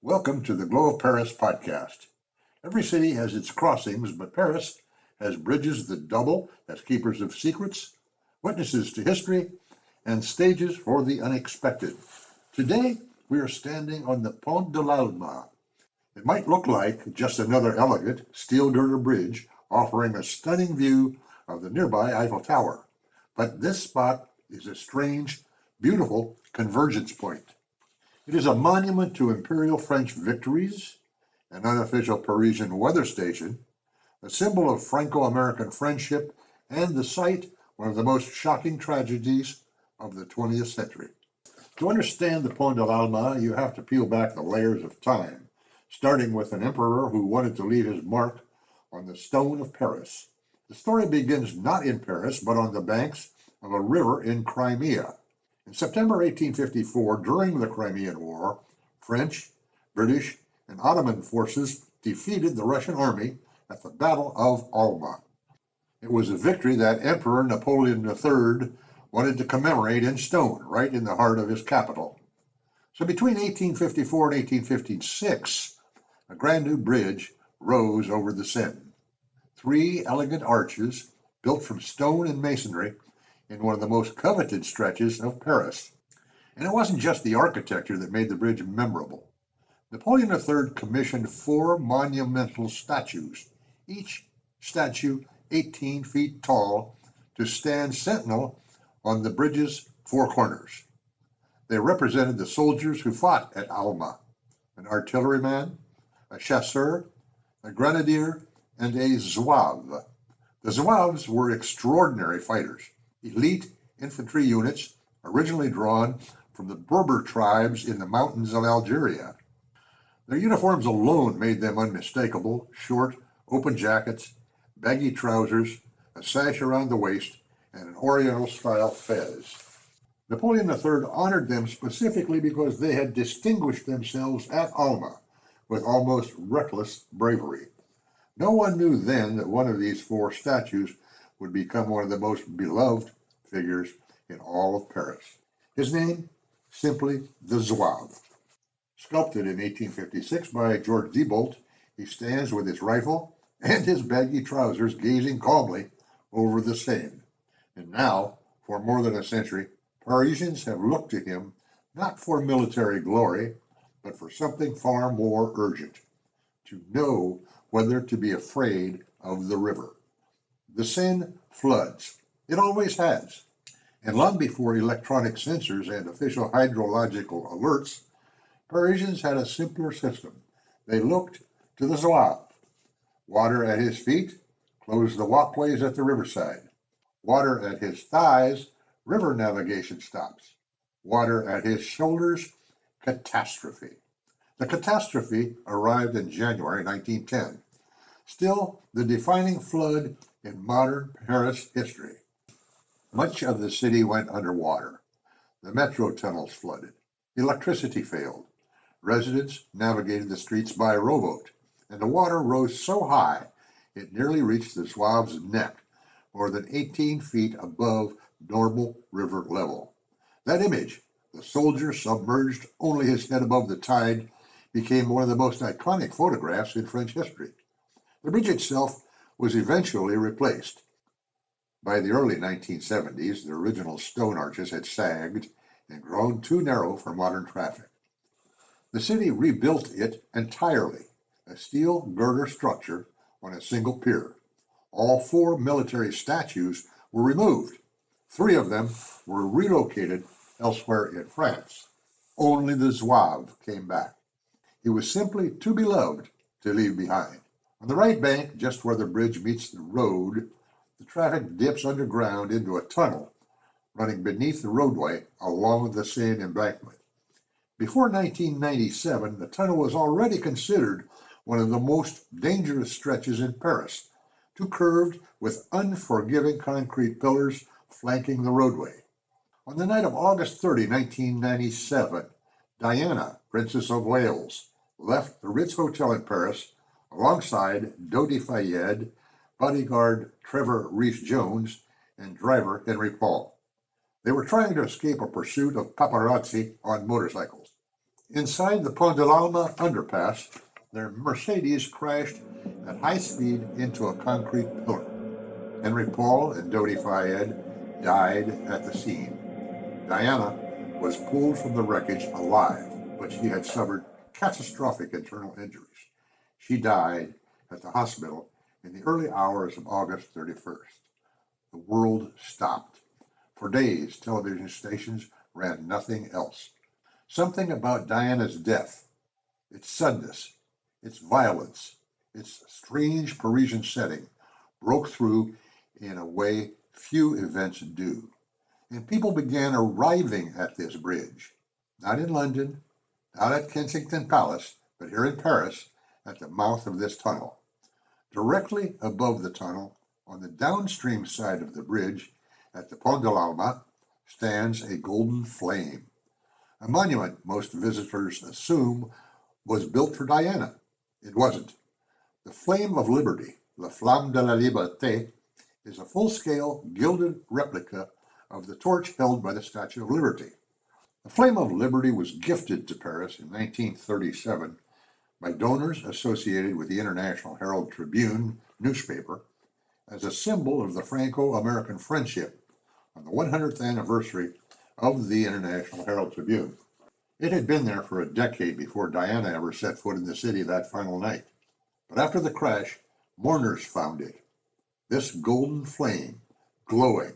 Welcome to the Glow of Paris podcast. Every city has its crossings, but Paris has bridges that double as keepers of secrets, witnesses to history, and stages for the unexpected. Today, we are standing on the Pont de l'Alma. It might look like just another elegant steel girder bridge offering a stunning view of the nearby Eiffel Tower. But this spot is a strange, beautiful convergence point. It is a monument to imperial French victories, an unofficial Parisian weather station, a symbol of Franco-American friendship, and the site of one of the most shocking tragedies of the 20th century. To understand the Pont de l'Alma, you have to peel back the layers of time, starting with an emperor who wanted to leave his mark on the stone of Paris. The story begins not in Paris, but on the banks of a river in Crimea. In September 1854, during the Crimean War, French, British, and Ottoman forces defeated the Russian army at the Battle of Alma. It was a victory that Emperor Napoleon III wanted to commemorate in stone, right in the heart of his capital. So between 1854 and 1856, a grand new bridge rose over the Seine. Three elegant arches, built from stone and masonry, in one of the most coveted stretches of Paris. And it wasn't just the architecture that made the bridge memorable. Napoleon III commissioned four monumental statues, each statue 18 feet tall, to stand sentinel on the bridge's four corners. They represented the soldiers who fought at Alma, an artilleryman, a chasseur, a grenadier, and a zouave. The zouaves were extraordinary fighters, elite infantry units originally drawn from the Berber tribes in the mountains of Algeria. Their uniforms alone made them unmistakable: short, open jackets, baggy trousers, a sash around the waist, and an Oriental-style fez. Napoleon III honored them specifically because they had distinguished themselves at Alma with almost reckless bravery. No one knew then that one of these four statues would become one of the most beloved figures in all of Paris. His name, simply the Zouave. Sculpted in 1856 by George Diebold, he stands with his rifle and his baggy trousers gazing calmly over the Seine. And now, for more than a century, Parisians have looked to him not for military glory, but for something far more urgent: to know whether to be afraid of the river. The Seine floods. It always has. And long before electronic sensors and official hydrological alerts, Parisians had a simpler system. They looked to the Zouave. Water at his feet, closed the walkways at the riverside. Water at his thighs, river navigation stops. Water at his shoulders, catastrophe. The catastrophe arrived in January 1910, still the defining flood in modern Paris history. Much of the city went underwater. The metro tunnels flooded. Electricity failed. Residents navigated the streets by rowboat, and the water rose so high it nearly reached the Zouave's neck, more than 18 feet above normal river level. That image, the soldier submerged, only his head above the tide, became one of the most iconic photographs in French history. The bridge itself was eventually replaced. By the early 1970s, the original stone arches had sagged and grown too narrow for modern traffic. The city rebuilt it entirely, a steel girder structure on a single pier. All four military statues were removed. Three of them were relocated elsewhere in France. Only the Zouave came back. He was simply too beloved to leave behind. On the right bank, just where the bridge meets the road, the traffic dips underground into a tunnel running beneath the roadway along the Seine embankment. Before 1997, the tunnel was already considered one of the most dangerous stretches in Paris, too curved with unforgiving concrete pillars flanking the roadway. On the night of August 30, 1997, Diana, Princess of Wales, left the Ritz Hotel in Paris alongside Dodi Fayed, bodyguard Trevor Rees-Jones, and driver Henry Paul. They were trying to escape a pursuit of paparazzi on motorcycles. Inside the Pont de l'Alma underpass, their Mercedes crashed at high speed into a concrete pillar. Henry Paul and Dodi Fayed died at the scene. Diana was pulled from the wreckage alive, but she had suffered catastrophic internal injuries. She died at the hospital in the early hours of August 31st. The world stopped. For days, television stations ran nothing else. Something about Diana's death, its suddenness, its violence, its strange Parisian setting, broke through in a way few events do. And people began arriving at this bridge, not in London, not at Kensington Palace, but here in Paris at the mouth of this tunnel. Directly above the tunnel, on the downstream side of the bridge, at the Pont de l'Alma, stands a golden flame, a monument most visitors assume was built for Diana. It wasn't. The Flame of Liberty, La Flamme de la Liberté, is a full-scale gilded replica of the torch held by the Statue of Liberty. The Flame of Liberty was gifted to Paris in 1937 by donors associated with the International Herald Tribune newspaper as a symbol of the Franco-American friendship on the 100th anniversary of the International Herald Tribune. It had been there for a decade before Diana ever set foot in the city that final night. But after the crash, mourners found it, this golden flame glowing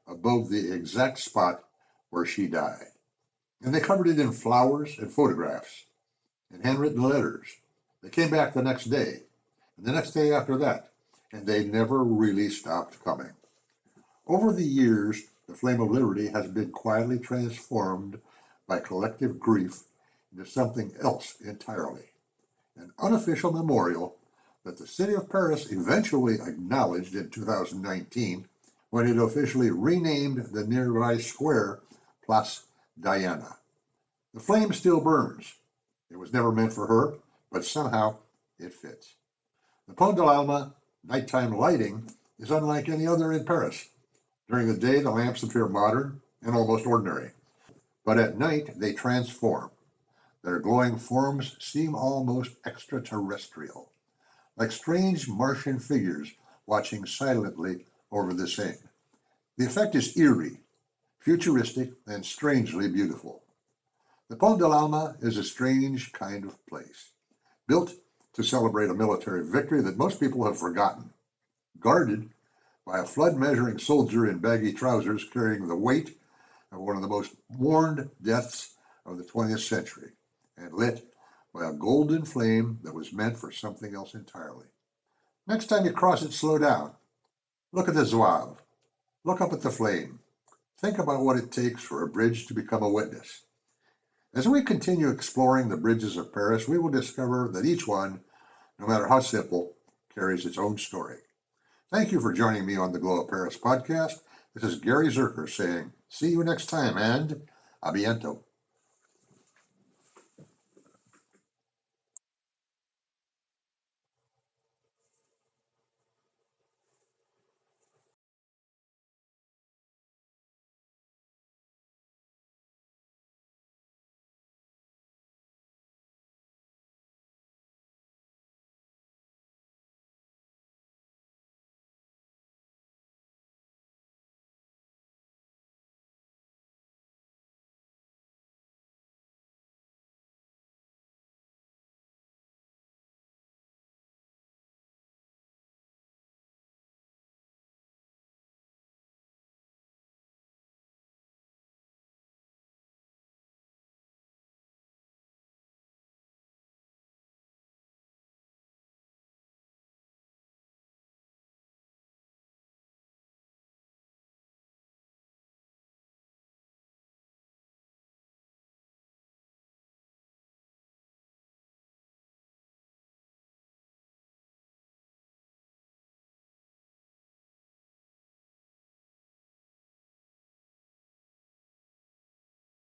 above the exact spot where she died. And they covered it in flowers and photographs and handwritten letters. They came back the next day, and the next day after that, and they never really stopped coming. Over the years, the Flame of Liberty has been quietly transformed by collective grief into something else entirely, an unofficial memorial that the city of Paris eventually acknowledged in 2019 when it officially renamed the nearby square Place Diana. The flame still burns. It was never meant for her, but somehow it fits. The Pont de l'Alma nighttime lighting is unlike any other in Paris. During the day, the lamps appear modern and almost ordinary, but at night they transform. Their glowing forms seem almost extraterrestrial, like strange Martian figures watching silently over the Seine. The effect is eerie, futuristic, and strangely beautiful. The Pont de l'Alma is a strange kind of place, built to celebrate a military victory that most people have forgotten, guarded by a flood-measuring soldier in baggy trousers carrying the weight of one of the most mourned deaths of the 20th century, and lit by a golden flame that was meant for something else entirely. Next time you cross it, slow down. Look at the Zouave. Look up at the flame. Think about what it takes for a bridge to become a witness. As we continue exploring the bridges of Paris, we will discover that each one, no matter how simple, carries its own story. Thank you for joining me on the Glow of Paris podcast. This is Gary Zerker saying, see you next time and a bientôt.